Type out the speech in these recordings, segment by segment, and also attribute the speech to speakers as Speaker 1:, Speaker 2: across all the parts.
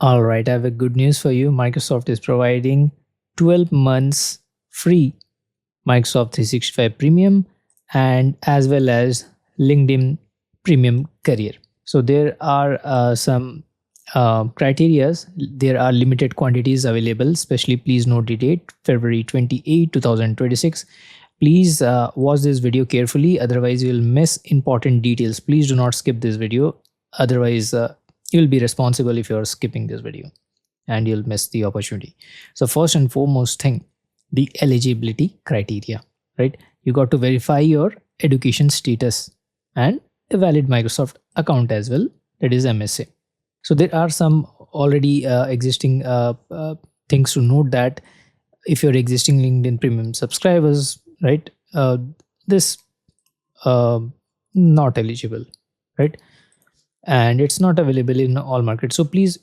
Speaker 1: All right, I have a good news for you. Microsoft is providing 12 months free Microsoft 365 Premium and as well as LinkedIn Premium Career. So there are some criterias. There are limited quantities available, especially please note the date, February 28, 2026. Please watch this video carefully, otherwise you will miss important details. Please do not skip this video, otherwise you'll be responsible if you're skipping this video and you'll miss the opportunity. So first and foremost thing, the eligibility criteria, right? You got to verify your education status and a valid Microsoft account as well, that is MSA. So there are some already existing things to note, that if you're existing LinkedIn Premium subscribers, right, this not eligible, right? And it's not available in all markets. So please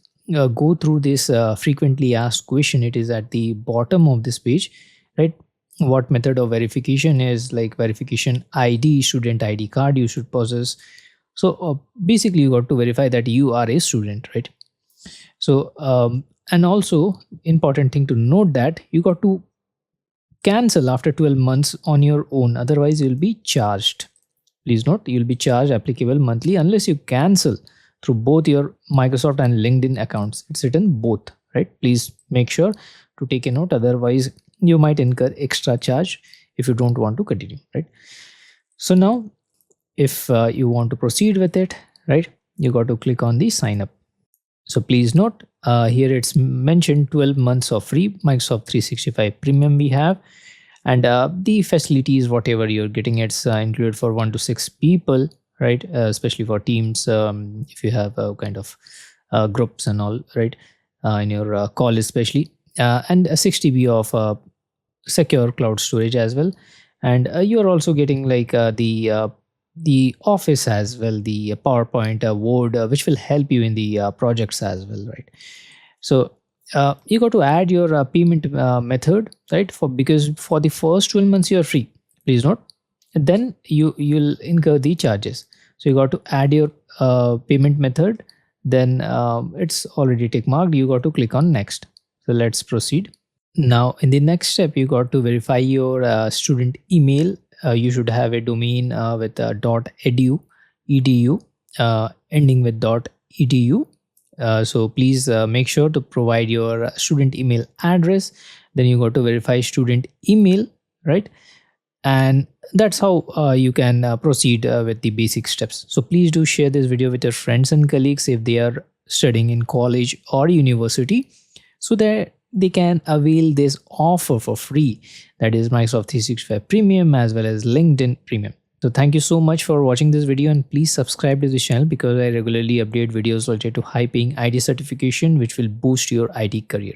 Speaker 1: go through this frequently asked question. It is at the bottom of this page, right? What method of verification is, like verification ID, student ID card you should possess. So basically you got to verify that you are a student, right? So and also important thing to note, that you got to cancel after 12 months on your own, otherwise you'll be charged. Please note, you'll be charged applicable monthly unless you cancel through both your Microsoft and LinkedIn accounts. It's written both, right? Please make sure to take a note, otherwise you might incur extra charge if you don't want to continue, right? So now if you want to proceed with it, right, you got to click on the sign up. So please note, here it's mentioned 12 months of free Microsoft 365 Premium we have, and the facilities whatever you're getting, it's included for 1 to 6 people, right? Especially for teams, if you have kind of groups and all, right, in your call especially, and a 60 GB of secure cloud storage as well. And you're also getting like the Office as well, the PowerPoint, Word, which will help you in the projects as well, right? So you got to add your payment method, right? Because for the first 12 months you're free. Please note, then you'll incur the charges. So you got to add your payment method. Then it's already tick marked. You got to click on next. So let's proceed. Now in the next step, you got to verify your student email. You should have a domain with .edu, ending with .edu. So please make sure to provide your student email address. Then you got to verify student email, right? And that's how you can proceed with the basic steps. So please do share this video with your friends and colleagues if they are studying in college or university, so that they can avail this offer for free, that is Microsoft 365 Premium as well as LinkedIn Premium. So thank you so much for watching this video, and please subscribe to this channel because I regularly update videos related to high paying IT certification which will boost your IT career.